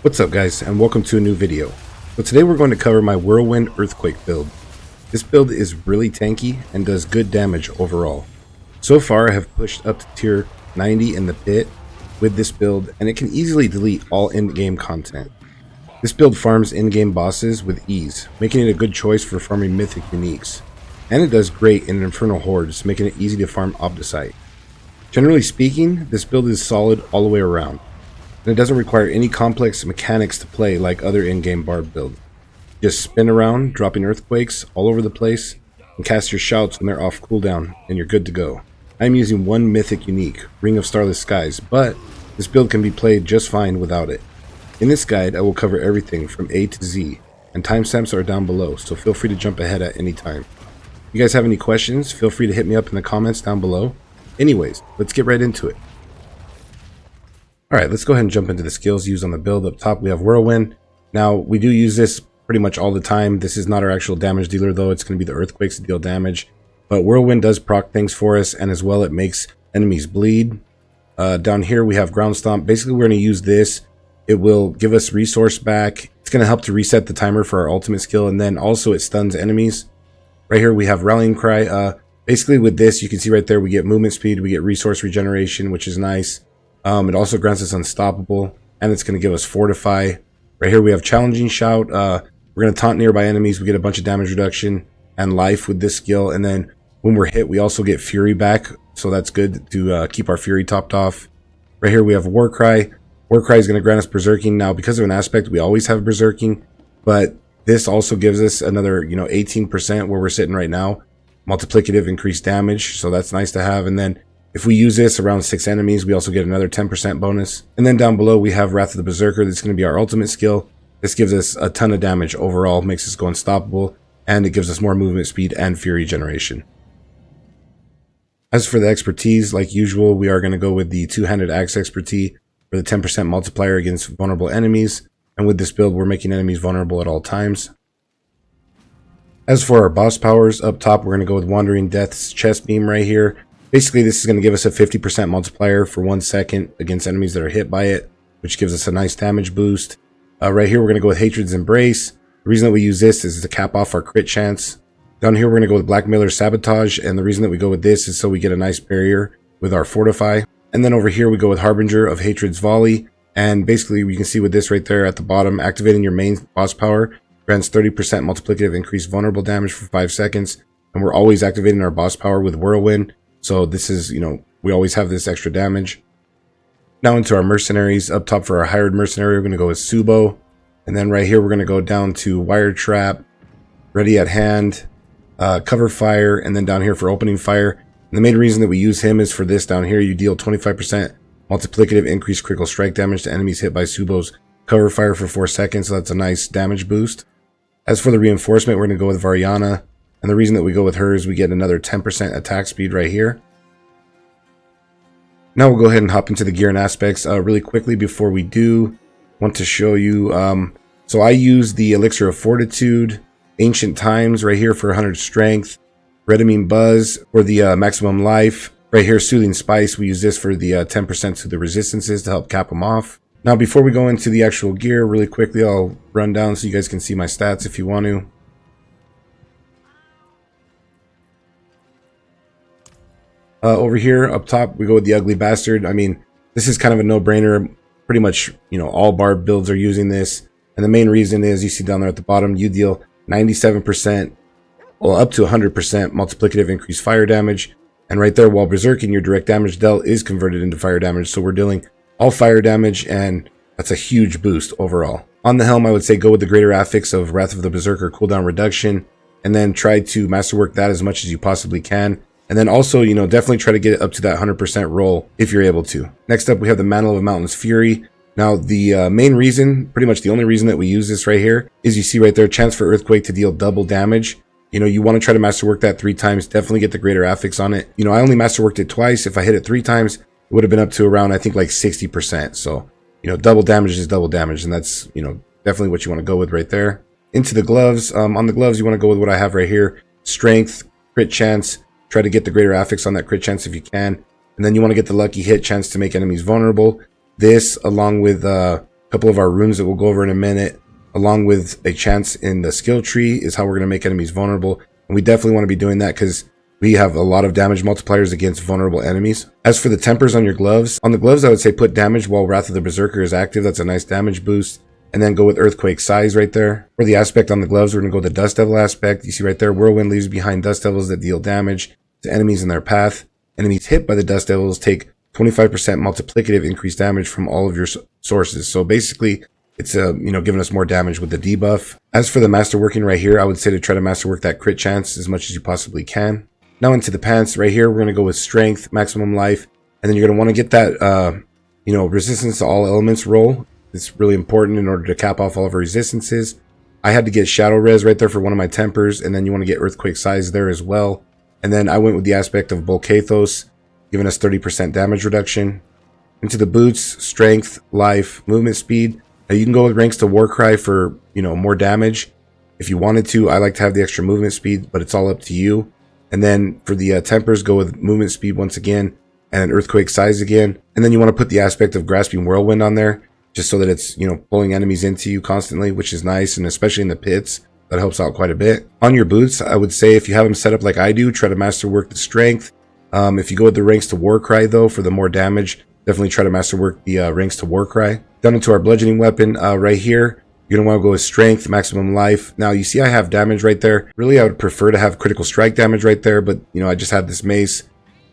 What's up guys, and welcome to a new video. So today we're going to cover my Whirlwind Earthquake build. This build is really tanky and does good damage overall. So far I have pushed up to tier 90 in the pit with this build, and it can easily delete all in-game content. This build farms in-game bosses with ease, making it a good choice for farming mythic uniques. And it does great in infernal hordes, making it easy to farm Opticite. Generally speaking, this build is solid all the way around. And it doesn't require any complex mechanics to play like other in-game barb builds. Just spin around, dropping earthquakes all over the place, and cast your shouts when they're off cooldown, and you're good to go. I'm using one mythic unique, Ring of Starless Skies, but this build can be played just fine without it. In this guide, I will cover everything from A to Z, and timestamps are down below, so feel free to jump ahead at any time. If you guys have any questions, feel free to hit me up in the comments down below. Anyways, let's get right into it. Alright, let's go ahead and jump into the skills used on the build. Up top we have Whirlwind. Now, we do use this pretty much all the time. This is not our actual damage dealer though, it's going to be the earthquakes to deal damage. But Whirlwind does proc things for us, and as well it makes enemies bleed. Down here we have Ground Stomp. Basically we're going to use this. It will give us resource back. It's going to help to reset the timer for our ultimate skill, and then also it stuns enemies. Right here we have Rallying Cry. Basically with this you can see right there we get movement speed, we get resource regeneration, which is nice. It also grants us Unstoppable, and it's going to give us Fortify. Right here we have Challenging Shout. We're going to taunt nearby enemies. We get a bunch of damage reduction and life with this skill, and then when we're hit we also get Fury back, so that's good to keep our Fury topped off. Right here we have War Cry. War Cry is going to grant us Berserking. Now, because of an aspect, we always have Berserking, but this also gives us another 18% where we're sitting right now. Multiplicative increased damage, so that's nice to have. And then if we use this around 6 enemies, we also get another 10% bonus. And then down below we have Wrath of the Berserker. That's going to be our ultimate skill. This gives us a ton of damage overall, makes us go unstoppable, and it gives us more movement speed and Fury generation. As for the expertise, like usual, we are going to go with the two-handed axe expertise for the 10% multiplier against vulnerable enemies. And with this build, we're making enemies vulnerable at all times. As for our boss powers, up top we're going to go with Wandering Death's Chest Beam right here. Basically, this is going to give us a 50% multiplier for 1 second against enemies that are hit by it, which gives us a nice damage boost. Right here, we're going to go with Hatred's Embrace. The reason that we use this is to cap off our crit chance. Down here, we're going to go with Blackmailer's Sabotage, and the reason that we go with this is so we get a nice barrier with our Fortify. And then over here, we go with Harbinger of Hatred's Volley, and basically, we can see with this right there at the bottom, activating your main boss power grants 30% multiplicative increased vulnerable damage for 5 seconds, and we're always activating our boss power with Whirlwind. So this is, we always have this extra damage. Now into our Mercenaries. Up top for our hired mercenary, we're going to go with Subo. And then right here, we're going to go down to Wire Trap, Ready at Hand, Cover Fire, and then down here for Opening Fire. And the main reason that we use him is for this down here. You deal 25% multiplicative increased critical strike damage to enemies hit by Subo's Cover Fire for 4 seconds. So that's a nice damage boost. As for the reinforcement, we're going to go with Variana. And the reason that we go with her is we get another 10% attack speed right here. Now we'll go ahead and hop into the gear and aspects really quickly. Before we do, want to show you, so I use the Elixir of Fortitude, Ancient Times right here for 100 strength, Redamine Buzz for the maximum life. Right here, Soothing Spice, we use this for the 10% to the resistances to help cap them off. Now before we go into the actual gear, really quickly, I'll run down so you guys can see my stats if you want to. Over here, up top, we go with the Ugly Bastard. I mean, this is kind of a no-brainer. Pretty much, all barb builds are using this. And the main reason is, you see down there at the bottom, you deal 97%, well, up to 100% multiplicative increased fire damage. And right there, while berserking, your direct damage dealt is converted into fire damage. So we're dealing all fire damage, and that's a huge boost overall. On the helm, I would say go with the greater affix of Wrath of the Berserker cooldown reduction, and then try to masterwork that as much as you possibly can. And then also, definitely try to get it up to that 100% roll if you're able to. Next up, we have the Mantle of a Mountain's Fury. Now, the main reason, pretty much the only reason that we use this right here, is you see right there, chance for Earthquake to deal double damage. You want to try to masterwork that 3 times. Definitely get the greater affix on it. I only masterworked it twice. If I hit it 3 times, it would have been up to around, I think, like 60%. So, double damage is double damage, and that's, definitely what you want to go with right there. Into the gloves. On the gloves, you want to go with what I have right here. Strength, crit chance. Try to get the greater affix on that crit chance if you can. And then you want to get the lucky hit chance to make enemies vulnerable. This, along with A couple of our runes that we'll go over in a minute, along with a chance in the skill tree, is how we're going to make enemies vulnerable. And we definitely want to be doing that because we have a lot of damage multipliers against vulnerable enemies. As for the tempers on your gloves, on the gloves I would say put damage while Wrath of the Berserker is active. That's a nice damage boost. And then go with Earthquake Size right there. For the aspect on the gloves, we're going to go with the Dust Devil aspect. You see right there, Whirlwind leaves behind Dust Devils that deal damage to enemies in their path. Enemies hit by the Dust Devils take 25% multiplicative increased damage from all of your sources. So basically, it's giving us more damage with the debuff. As for the masterworking right here, I would say to try to masterwork that crit chance as much as you possibly can. Now into the pants right here, we're going to go with strength, maximum life, and then you're going to want to get that resistance to all elements roll. It's really important in order to cap off all of our resistances. I had to get shadow res right there for one of my tempers, and then you want to get earthquake size there as well. And then I went with the aspect of Bolkathos, giving us 30% damage reduction. Into the boots, strength, life, movement speed. Now you can go with ranks to Warcry for more damage if you wanted to. I like to have the extra movement speed, but it's all up to you. And then for the tempers, go with movement speed once again and earthquake size again. And then you want to put the aspect of grasping whirlwind on there, just so that it's pulling enemies into you constantly, which is nice, and especially in the pits, that helps out quite a bit. On your boots, I would say if you have them set up like I do, try to masterwork the strength. If you go with the ranks to Warcry though, for the more damage, definitely try to masterwork the ranks to Warcry. Down into our bludgeoning weapon right here, you're gonna want to go with strength, maximum life. Now you see I have damage right there. Really, I would prefer to have critical strike damage right there, but I just had this mace,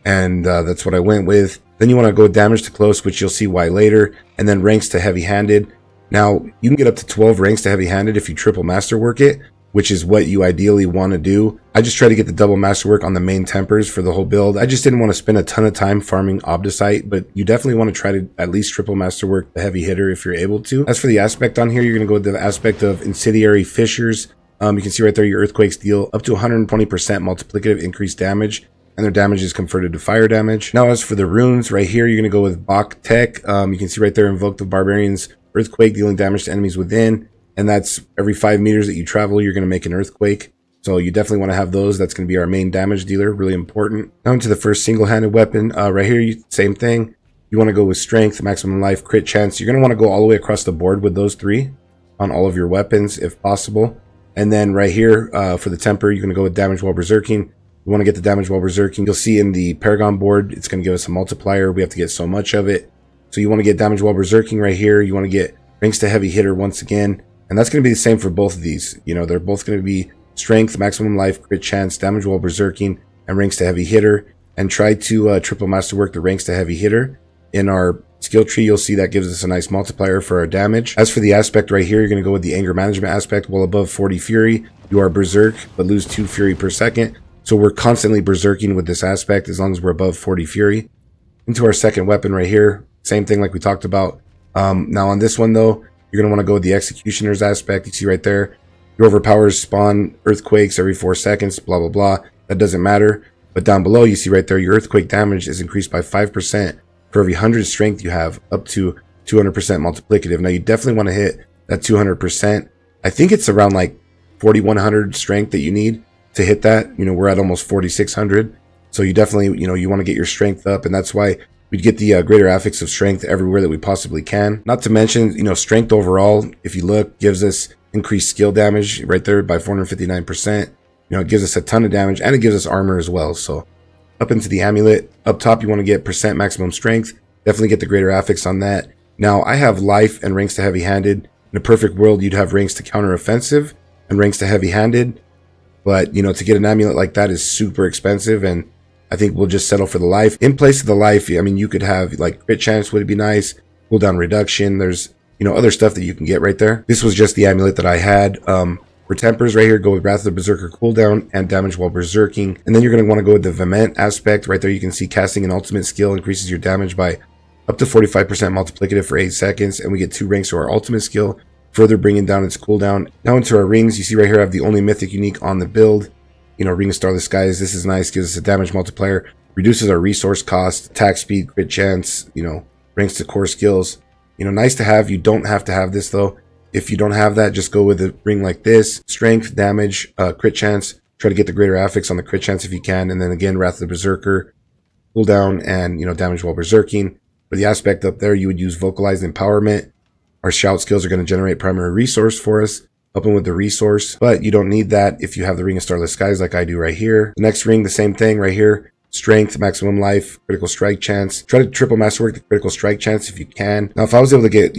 and that's what I went with. Then you want to go damage to close, which you'll see why later, and then ranks to heavy-handed. Now you can get up to 12 ranks to heavy-handed if you triple masterwork it, which is what you ideally want to do. I just try to get the double masterwork on the main tempers for the whole build. I just didn't want to spend a ton of time farming Obdicite, but you definitely want to try to at least triple masterwork the heavy hitter if you're able to. As for the aspect on here, you're going to go with the aspect of Incendiary Fissures. You can see right there your earthquakes deal up to 120% multiplicative increased damage, and their damage is converted to fire damage. Now as for the runes, right here, you're going to go with Bach Tech. You can see right there, Invoke the Barbarian's Earthquake, dealing damage to enemies within. And that's every 5 meters that you travel, you're going to make an earthquake. So you definitely want to have those. That's going to be our main damage dealer, really important. Now into the first single-handed weapon. Right here, same thing. You want to go with strength, maximum life, crit chance. You're going to want to go all the way across the board with those 3 on all of your weapons, if possible. And then right here, for the temper, you're going to go with damage while berserking. You want to get the damage while berserking. You'll see in the Paragon board, it's going to give us a multiplier. We have to get so much of it. So you want to get damage while berserking right here. You want to get ranks to heavy hitter once again. And that's going to be the same for both of these. They're both going to be strength, maximum life, crit chance, damage while berserking, and ranks to heavy hitter. And try to triple masterwork the ranks to heavy hitter. In our skill tree, you'll see that gives us a nice multiplier for our damage. As for the aspect right here, you're going to go with the anger management aspect. Well above 40 fury, you are berserk, but lose 2 fury per second. So we're constantly berserking with this aspect as long as we're above 40 fury. Into our second weapon right here, same thing like we talked about. Now on this one though, you're going to want to go with the Executioner's aspect. You see right there, your overpowers spawn earthquakes every 4 seconds, blah, blah, blah. That doesn't matter. But down below, you see right there, your earthquake damage is increased by 5% for every 100 strength you have, up to 200% multiplicative. Now, you definitely want to hit that 200%. I think it's around like 4,100 strength that you need to hit that. We're at almost 4,600. So you definitely, you want to get your strength up. And that's why we'd get the greater affix of strength everywhere that we possibly can. Not to mention, strength overall, if you look, gives us increased skill damage right there by 459%. It gives us a ton of damage, and it gives us armor as well. So up into the amulet, up top, you want to get percent maximum strength. Definitely get the greater affix on that. Now, I have life and ranks to heavy-handed. In a perfect world, you'd have ranks to counter-offensive and ranks to heavy-handed. But, to get an amulet like that is super expensive, and I think we'll just settle for the life. In place of the life, you could have like crit chance would be nice, cooldown reduction. There's, other stuff that you can get right there. This was just the amulet that I had. For tempers right here, go with Wrath of the Berserker cooldown and damage while berserking. And then you're going to want to go with the Vehement aspect. Right there, you can see casting an ultimate skill increases your damage by up to 45% multiplicative for 8 seconds. And we get 2 ranks to our ultimate skill, further bringing down its cooldown. Now into our rings, you see right here, I have the only mythic unique on the build. Ring of Starless Skies, this is nice, gives us a damage multiplier, reduces our resource cost, attack speed, crit chance, ranks to core skills. Nice to have. You don't have to have this though. If you don't have that, just go with a ring like this. Strength, damage, crit chance. Try to get the greater affix on the crit chance if you can. And then again, Wrath of the Berserker, cooldown, and damage while berserking. For the aspect up there, you would use Vocalized Empowerment. Our shout skills are going to generate primary resource for us, helping with the resource, but you don't need that if you have the Ring of Starless Skies like I do right here. The next ring, the same thing right here. Strength, maximum life, critical strike chance. Try to triple masterwork the critical strike chance if you can. Now, if I was able to get,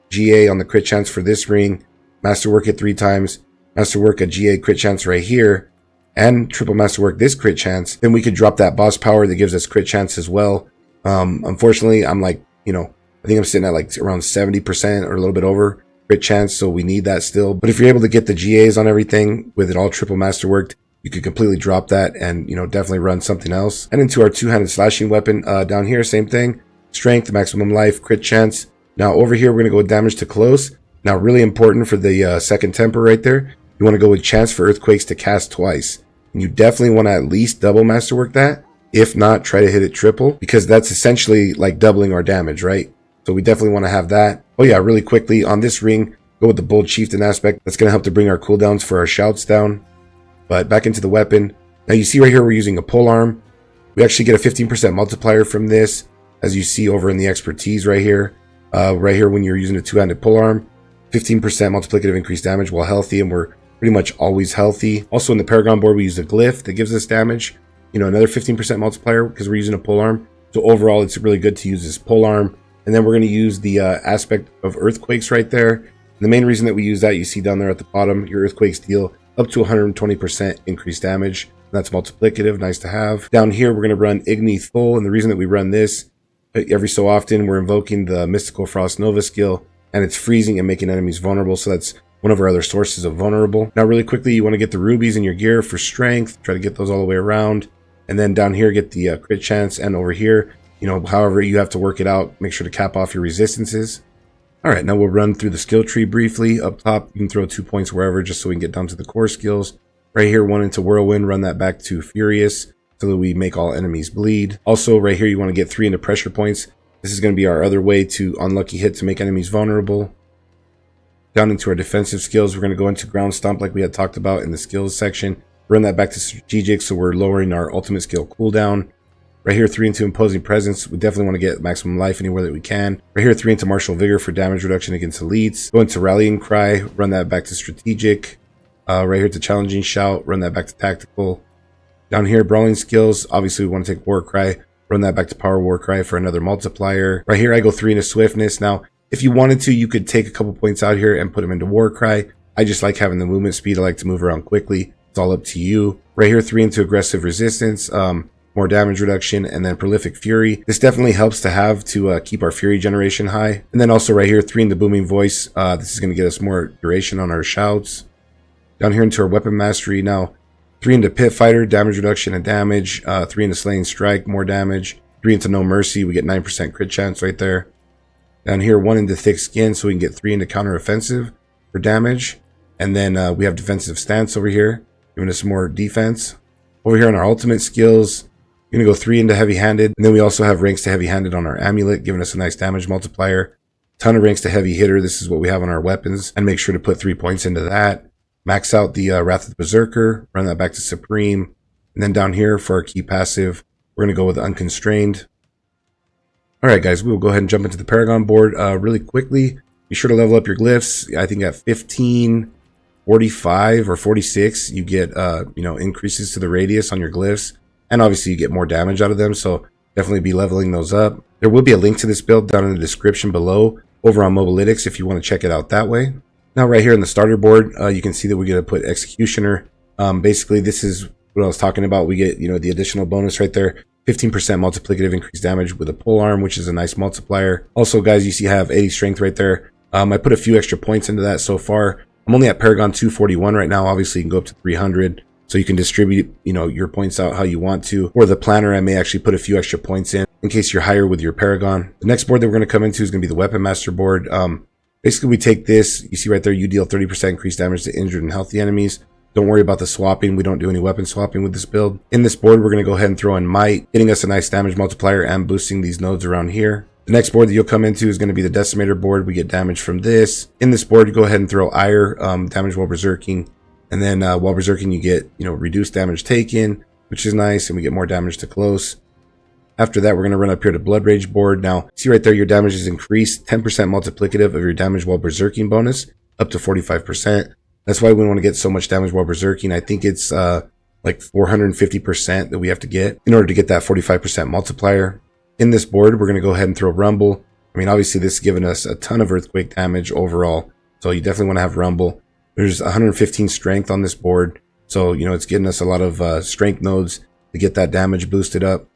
GA on the crit chance for this ring, masterwork it 3 times, masterwork a GA crit chance right here, and triple masterwork this crit chance, then we could drop that boss power that gives us crit chance as well. Unfortunately, I'm like, I think I'm sitting at like around 70% or a little bit over crit chance, so we need that still. But if you're able to get the GAs on everything with it all triple masterworked, you could completely drop that and, definitely run something else. And into our two-handed slashing weapon down here, same thing. Strength, maximum life, crit chance. Now over here, we're going to go with damage to close. Now, really important for the second temper right there, you want to go with chance for earthquakes to cast twice. And you definitely want to at least double masterwork that. If not, try to hit it triple, because that's essentially like doubling our damage, right? So we definitely want to have that. Oh yeah, really quickly on this ring, go with the Bold Chieftain aspect. That's going to help to bring our cooldowns for our shouts down. But back into the weapon. Now you see right here, we're using a pole arm. We actually get a 15% multiplier from this, as you see over in the expertise right here. Right here, when you're using a two-handed pole arm, 15% multiplicative increased damage while healthy, and we're pretty much always healthy. Also in the Paragon board, we use a glyph that gives us damage. Another 15% multiplier because we're using a pole arm. So overall, it's really good to use this pole arm. And then we're going to use the aspect of earthquakes right there. And the main reason that we use that, you see down there at the bottom, your earthquakes deal up to 120% increased damage. That's multiplicative, nice to have. Down here, we're going to run Igni Thul, and the reason that we run this, every so often, we're invoking the Mystical Frost Nova skill, and it's freezing and making enemies vulnerable, so that's one of our other sources of vulnerable. Now, really quickly, you want to get the rubies in your gear for strength, try to get those all the way around, and then down here, get the crit chance, and over here, however you have to work it out, make sure to cap off your resistances. All right, now we'll run through the skill tree briefly. Up top, you can throw 2 points wherever just so we can get down to the core skills. Right here, 1 into Whirlwind, run that back to Furious so that we make all enemies bleed. Also, right here, you want to get 3 into pressure points. This is going to be our other way to unlucky hit to make enemies vulnerable. Down into our defensive skills, we're going to go into Ground Stomp like we had talked about in the skills section. Run that back to Strategic so we're lowering our ultimate skill cooldown. Right here, 3 into Imposing Presence. We definitely want to get maximum life anywhere that we can. Right here, 3 into Martial Vigor for damage reduction against elites. Go into Rallying Cry, run that back to Strategic. Right here to Challenging Shout, run that back to Tactical. Down here, Brawling Skills. Obviously, we want to take War Cry, run that back to Power War Cry for another multiplier. Right here, I go 3 into Swiftness. Now, if you wanted to, you could take a couple points out here and put them into War Cry. I just like having the movement speed. I like to move around quickly. It's all up to you. Right here, 3 into Aggressive Resistance. More damage reduction, and then Prolific Fury. This definitely helps to have to keep our Fury generation high. And then also right here, 3 into Booming Voice. This is going to get us more duration on our shouts. Down here into our Weapon Mastery. Now, 3 into Pit Fighter, damage reduction and damage. 3 into Slaying Strike, more damage. 3 into No Mercy, we get 9% crit chance right there. Down here, 1 into Thick Skin, so we can get 3 into Counter Offensive for damage. And then we have Defensive Stance over here, giving us more defense. Over here on our ultimate skills, we're going to go 3 into Heavy Handed. And then we also have ranks to Heavy Handed on our Amulet, giving us a nice damage multiplier. Ton of ranks to Heavy Hitter. This is what we have on our weapons. And make sure to put 3 points into that. Max out the Wrath of the Berserker. Run that back to Supreme. And then down here for our key passive, we're going to go with Unconstrained. Alright guys, we will go ahead and jump into the Paragon board really quickly. Be sure to level up your glyphs. I think at 15, 45, or 46, you get increases to the radius on your glyphs. And obviously you get more damage out of them, so definitely be leveling those up. There will be a link to this build down in the description below over on Mobilytics if you want to check it out that way. Now right here in the starter board, you can see that we're going to put Executioner. Basically, this is what I was talking about. We get the additional bonus right there. 15% multiplicative increased damage with a pole arm, which is a nice multiplier. Also, guys, you see I have 80 strength right there. I put a few extra points into that so far. I'm only at Paragon 241 right now. Obviously, you can go up to 300. So you can distribute, your points out how you want to. Or the planner, I may actually put a few extra points in case you're higher with your Paragon. The next board that we're going to come into is going to be the Weapon Master board. Basically, we take this. You see right there, you deal 30% increased damage to injured and healthy enemies. Don't worry about the swapping. We don't do any weapon swapping with this build. In this board, we're going to go ahead and throw in Might, getting us a nice damage multiplier and boosting these nodes around here. The next board that you'll come into is going to be the Decimator board. We get damage from this. In this board, you go ahead and throw Ire, damage while berserking. And then while berserking, you get, reduced damage taken, which is nice. And we get more damage to close. After that, we're going to run up here to Blood Rage board. Now, see right there, your damage is increased 10% multiplicative of your damage while berserking bonus up to 45%. That's why we want to get so much damage while berserking. I think it's like 450% that we have to get in order to get that 45% multiplier. In this board, we're going to go ahead and throw Rumble. I mean, obviously, this is giving us a ton of earthquake damage overall, so you definitely want to have Rumble. There's 115 strength on this board, so, you know, it's getting us a lot of strength nodes to get that damage boosted up.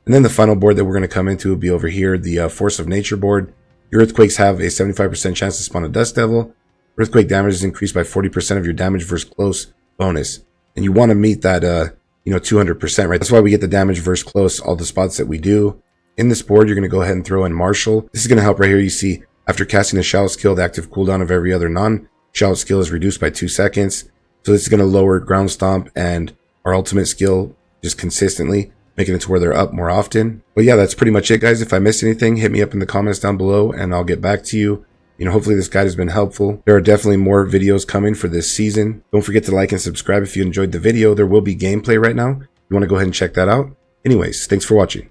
And then the final board that we're going to come into will be over here, the Force of Nature board. Your earthquakes have a 75% chance to spawn a Dust Devil. Earthquake damage is increased by 40% of your damage versus close bonus. And you want to meet that, 200%, right? That's why we get the damage versus close, all the spots that we do. In this board, you're going to go ahead and throw in Martial. This is going to help right here. You see, after casting a shout skill, the active cooldown of every other non-shout skill is reduced by 2 seconds. So this is going to lower Ground Stomp and our ultimate skill just consistently, making it to where they're up more often. But yeah, that's pretty much it, guys. If I missed anything, hit me up in the comments down below and I'll get back to you. You know, hopefully this guide has been helpful. There are definitely more videos coming for this season. Don't forget to like and subscribe if you enjoyed the video. There will be gameplay right now. You want to go ahead and check that out. Anyways, thanks for watching.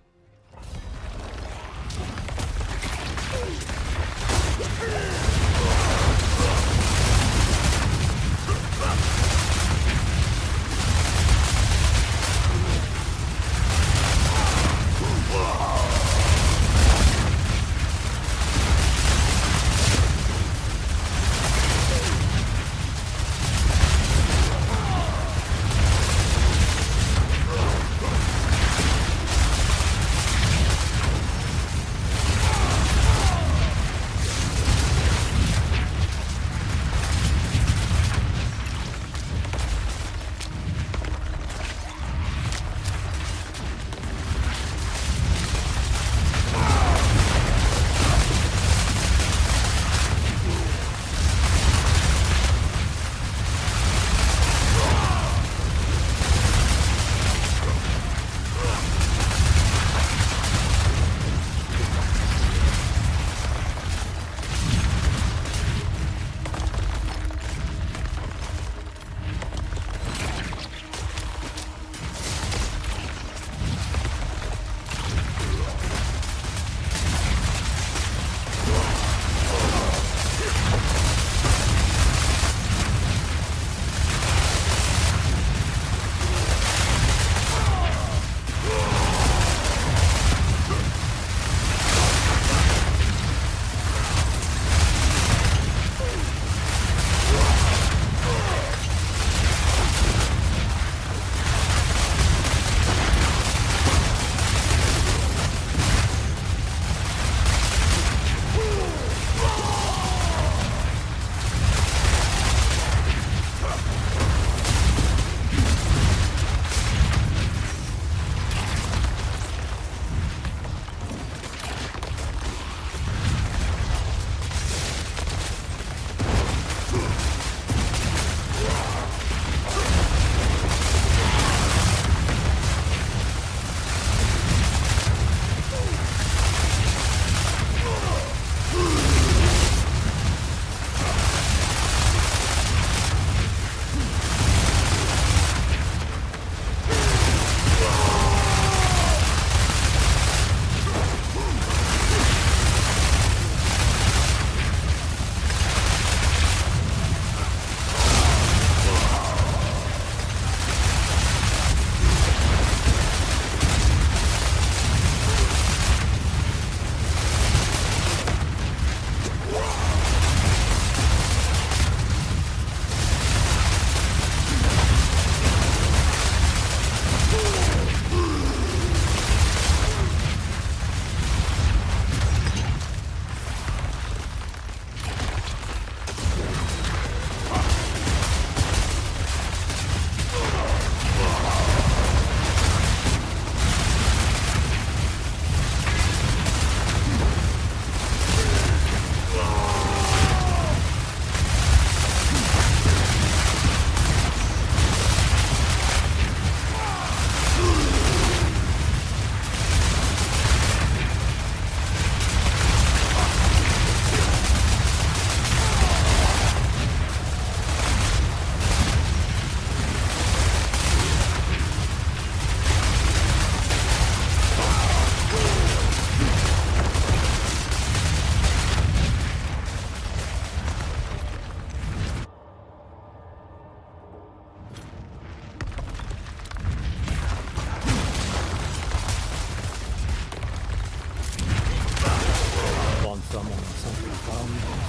summon something from